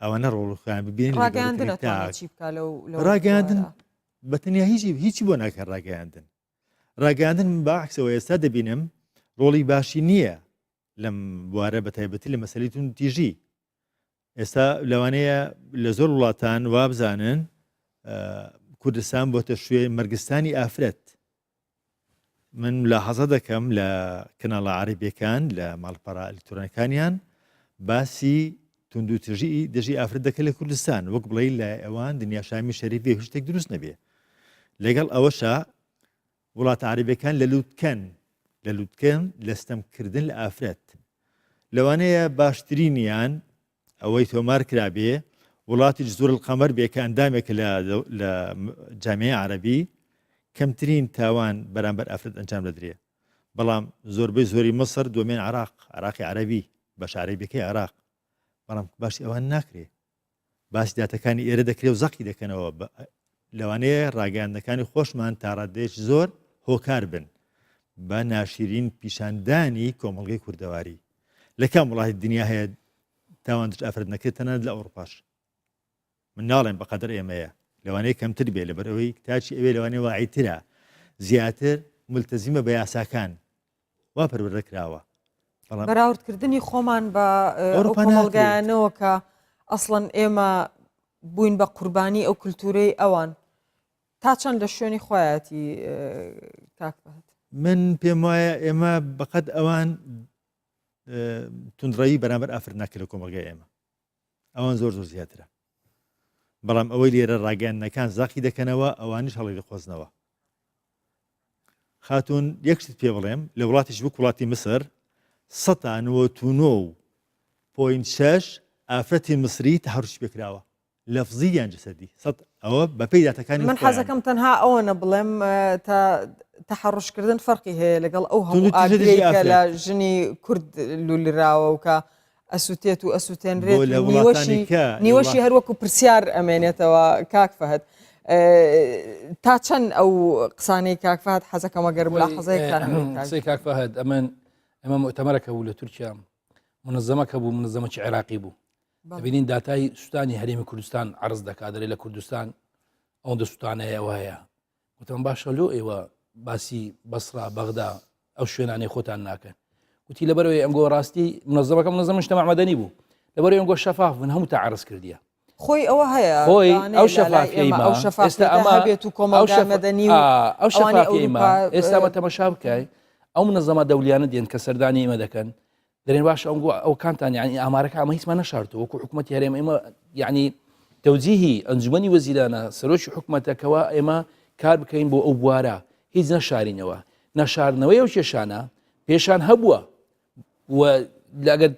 I: ئەوانە ڕۆڵخیان ببین ڕاگەاندن بەتەنیا هیچی بۆ ناکە ڕاگەاندن ڕاگەاندن باعکسەوە ئێستا دەبینم ڕۆڵی باشی نییە لەم بوارە بە تایبەتی لە مەسەلیتون تیژی ئێستا لەوانەیە لە زۆر وڵاتان وابزانن کوردستان بۆتە شوێ مەرگستانی ئافرەت من لە حەزە دەکەم لە کەناڵە عەرەبیەکان لە ماڵپەڕە ئەلکترۆنیەکانیان باسی توندوتژی دژی ئافرەت دەکە لە کوردستان وەک بڵێ لە ئەوان دنیا شامی شەریفێ شتێک دروست نەبێ لەگەڵ ئەوەشە وڵاتە عەرەبیەکان لە لووتکەن لە ستەمکردن لە ئافرەت لەوانەیە باشترینیان ئەوەی تۆمار کرابێ وڵاتی جزور القەمەر بێ کە ئەندامێکە لە جامعەی عەرەبی کەمترین تاوان بەرامبەر ئافرەت ئەنجام دەدرێ بەڵام زۆربەی زۆری مەسر دومێن عراقی عەرەبی بەش عەرەبیەکەی عراق بەڵام باسی ئەوان ناکرێ باسی داتەکانی ئێرە دەکرێ و زەقی دەکەنەوە لەوانەیە ڕاگەاندنەکانی خۆشمان تا ڕادێکی زۆر هۆکار بن بە ناشرین پیشاندانی کۆمەڵگەی کوردەواری لە کام وڵاتی دنیا هەیە تاوان دژ ئافرەت نەکرێت تەنانەت لە ئەوروپاش من ناڵێن بەقەدر ئێمەیە لەوانەیە کەمتر بێ لەبەرەوەی تاچی ئەوێ لەوانەیە واعیترە زیاتر ملتەزیمە بە یاساکان وا پەروەردە کراوە
A: بەراوردکردنی خۆمان بە کۆمەڵگایانەوە کە ئەسڵەن ئێمە بووین بە قوربانی ئەو کولتورەی ئەوان تا چەند لە شوێنی خۆیەتی کاکبات
I: من پێم وایە ئێمە بەقەد ئەوان تونندڕەوی بەرامبەر ئافرەت ناکرێت لە کۆمەڵگای ئێمە ئەوان زۆر زیاترە بەڵام ئەوەی لێرە ڕاگەیاندنەکان زاقی دەکەنەوە ئەوانش هەڵی دەخۆزنەوە. خاتون یەکشت پێ بڵێم لە وڵاتیش وەک وڵاتی مسر 19.6 ئافرەتی مصری تەحڕش پێکراوە لەفزییان جسەدی ئەوە بەپێی داتەکانی
A: من حەزەکەم تەنها ئەوەنە بڵێم تا تەحڕشکردن فەرقی هەیە لەگەڵ ئەو هەموو ئاگرێکە لە ژنی کورد لولیراوە و کە ئەسووتێت و ئەسووتێنرێت نیوەشی هەروەکو پرسیار ئەمێنێتەوە کاک فەهەد. تا چەند ئەو قسانەی کاک فەهەد حەزەکەمە گەرم لە حەزەیەکان
H: قسەی کاک فەهەد ئەمە مؤتەمەرەکە بوو لە تورکیا منظەمەکە بوو منظەمەکی عێراقی بوو دەبینین داتای سوستانی هەرێمی کوردستان عرض دەکات دەرێ لە کوردستان ئەوەندە سوستانەیەوە هەیە وتم باشە لۆ ئێوە باسی بەسرا بەغدا ئەو شوێنانەی خۆتان ناکەن وتی لەبەرەوەی ئەمگۆ ڕاستی منظەمەکە منظەمە مجتەمع مەدەنی بوو لەبەرەوەی ئەمگۆ شەفاف بوون هەموو تا عرض کردیە
A: خۆی ئەوە هەیە
H: خۆی ئەو شەفافیەیمە
A: ئێستا ئەمە بێت و کۆمەڵگا مەدەنی و
H: ئەو شەفافیەیمە ئێستا بە تەماشا بکەی ئەو منظەمە دەولیانە دێن کە سەردانی ئێمە دەکەن دەرێن باش ئەو کانتان یعنی ئامارەکە ئەمە هیچمان نەشارتەوە وەکو حکوومەتی هەرێم ئێمە یعنی تەوجیهی ئەنجومەنی وەزیرانە سەرۆکی حکوومەتەکەەوە ئێمە کار بکەین بۆ ئەو بوارە هیچ نەشارینەوە نەشارنەوەی ئەو کێشانە پێشان هەبووە و لەگەر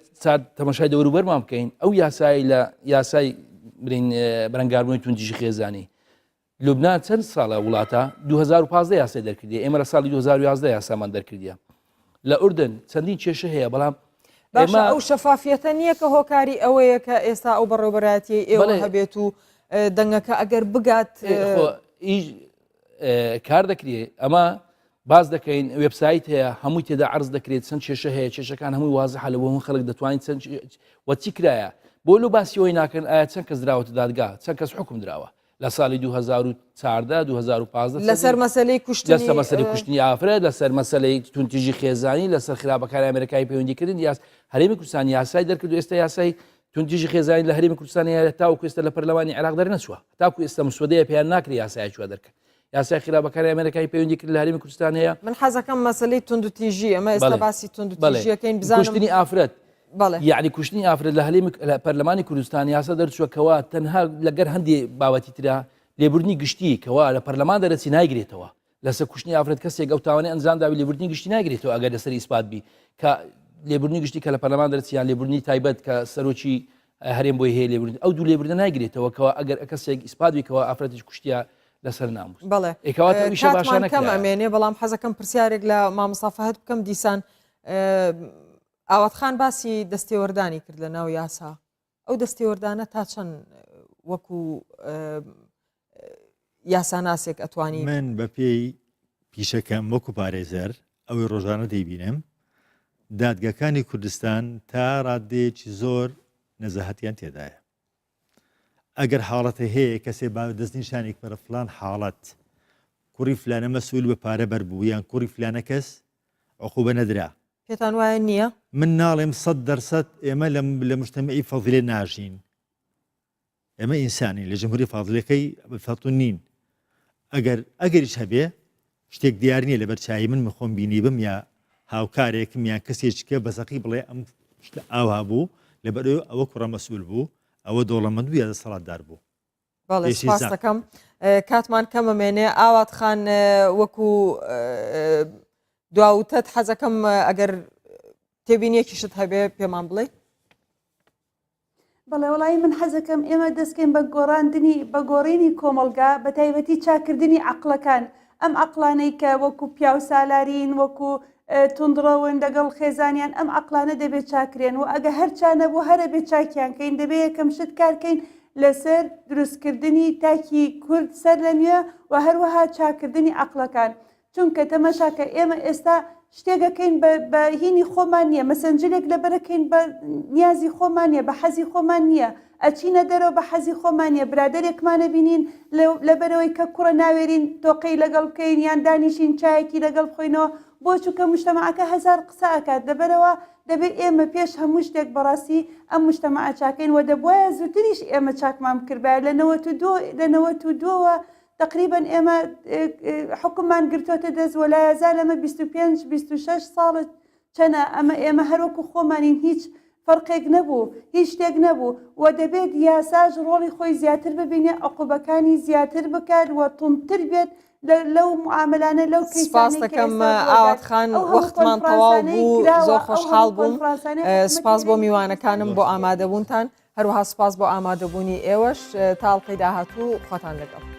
H: تەماشای دەوروبەرمان بکەین ئەو یاسایی لە یاسای بەرەنگاربوونی توندیژی خێزانی لوبنان چەند ساڵە وڵاتە 2015 یاسای دەرکردی ئێمە لە ساڵی 2011 یاسامان دەرکردیە لە ئوردن چەندین کێشە هەیە بەڵام
A: باشە ئەو شەفافیەتە نییە کە هۆکاری ئەوەیە کە ئێستا ئەو بەڕێوەبەرەتی ئێوە هەبێت و دەنگەکە ئەگەر بگات
H: کار دەکرێت ئەمە باز دەکەین وێبسایت هەیە هەمووی تێدا عرض دەکرێت چەند کێشە هەیە کێشەکان هەمووی وازەحە لە بۆ هەموو خەڵک دەتوانین چەند وەچی کرایە بۆ لە باسیەوەی ناکەن ئایا چەند کەس دراوەتە دادگا چەند کەس حکم درراوە لە ساڵی 2014 2015
A: لەسەر مەسەلەی کوشتنی
H: لەسەر مەسەلەی کوشتنی ئافرەت لەسەر مەسەلەی توندیژی خێزانی لەسەر خراپەکانی ئەمریکای پەیوەندیکردن هەرێمی کوردستان یاسای دەرکرد و ئێستا یاسای توندیژی خێزانی لە هەرێمی کوردستانی تاوەکو ئێستا لە پەرلەمانی عێراق دەرنەچووە تاکو ئێستا مسودەیە پێیان ناکرێت یاسایەکوە دەرکرد یاسای خراپەکانی ئەمریکای پەیوەندی کرد لە هەرێمی کوردستان هەیە
A: من حەزەکەم مەسەلەی توندوتیژی ئەمە ئێستا باسی توندوتیژیەکەین بزانم
H: کوشتنی ئافرەت یعنی کوشتنی ئافرەت لە هەرێمی پەرلەمانی کوردستان یاسا دەرچووەکەوە تەنها لەگەر هەندێک باوەتی ترا لێبوردنی گشتی کەوا لە پەرلەمان دەرەچی ناگرێتەوە لەسەر کوشتنی ئافرەت کەسێک ئەو تاوانەی ئەنجامداوی لێبوردنی گشتی ناگرێتەوە ئەگەر لەسەر ئیسپات بی کە لێبوردنی گشتی کە لە پەرلەمان دەرچیان لێبوردنی تایبەت کە سەرۆکی هەرێم بۆی هەیە لێبوردن ئەو دوو لێبوردن ناگرێتەوە کەوا ئەگەر کەسێک ئیسپات بیکەوە ئافرەتیش کوشتیا لەسەر ناموس
A: بەڵێ
H: کاتمان
A: کەم ئەمێنێ بەڵام حەزەکەم پرسیارێک لە مامۆستا فەهەد بکەم دیسان ئاواتخان باسی دەستێوەردانی کرد لە ناو یاسا ئەو دەستێوەردانە تا چەند وەکو یاساناسێک ئەتوانی
I: من بە پێی پیشەکەم وەکو پارێزەر ئەوەی ڕۆژانە دەیبینم دادگاکانی کوردستان تا ڕادێکی زۆر نەزەهەتیان تێدایە ئەگەر حاڵەتە هەیە کەسێ با دەستنیشانێک بەرە فلان حاڵەت کوڕی فلانە مەسئول بە پارە بەربوو یان کوڕی فلانە کەس عقوبە نەدرا
A: پێتان وایە نییە
I: من ناڵێم 100% ئێمە لە مجتەمعی فەضیلێ ناژین ئێمە ئینسانی لە جمهوری فاضلەکەی فەتون نین ئەگەریش هەبێ شتێک دیار نییە لە بەرچایی من خۆم بینی بم یا هاوکارێکم یان کەسێککە بەزەقی بڵێ ئەم ئاوا بوو لەبەرەوە ئەوە کوڕە مەسئول بوو ئەوە دۆڵەمەند بوو یا دەسەڵاتدار بوو
A: بەڵێ سپاس دەکەم کاتمان کەمەمێنێ ئاواتخان وەکو دواوتت حەزەکەم ئەگەر تێبینیەکیشت هەبێ پێمان بڵێ
G: بەڵێ وڵی من حەزەکەم ئێمە دەستکەین بە گۆڕاندنی بە گۆڕینی کۆمەلگا بە تایبەتی چاکردنی عقلەکان ئەم عقلانەی کە وەکو پیا و سالارین وەکو تونندڕەون لەگەڵ خێزانیان ئەم عقلانە دەبێت چاکرێن و ئەگە هەرچانە بۆ هەرە بێت چاکیانکەین دەبێت یەکەم شت کارکەین لەسەر دروستکردنی تاکی کورد سەر لە نوێ و هەروەها چاکردنی عقلەکان چونکە تەمەشاکە ئێمە ئێستا شتێکەکەین بە هینی خۆمان نییە مەسەنجلێک لەبەرەکەین بە نیازی خۆمان نیە بە حەزی خۆمان نییە ئەچینە دەرەوە بە حەزی خۆمان نیە برادێکمانە بینین لەبەرەوەی کە کوڕە ناوێرین تۆقەی لەگەڵ بکەین یان دانیشین چایەکی لەگەڵ بخۆینەوە بۆ چووکە مجتەمەعەکە هەزار قسە ئەکات لەبەرەوە دەبێت ئێمە پێش هەموو شتێک بەڕاستی ئەم مجتەمەعە چاکەین و دەبواە زووتریش ئێمە چاکمان بکردبایە لە 92ەوە تقریبا ئێمە حکوممان گرتوتە دەست وە لایەزار لەمە 25-26 ساڵت چەنە ئەمە ئێمە هەروەکو خۆمانین هیچ فەرقێک نەبوو هیچ شتێک نەبوو و دەبێت یاساژ ڕۆڵی خۆی زیاتر ببینێ عقوبەکانی زیاتر بکات وە تونتر بێت لەو معاملانە لەو
A: سپاس دەکەم ئاوات خان وەختمان تەواو بوو زۆر خۆشحاڵ بووم سپاس بۆ میوانەکانم بۆ ئامادەبوونتان هەروەها سپاس بۆ ئامادەبوونی ئێوەش تاڵقەی داهاتوو خۆتان لەگەڵ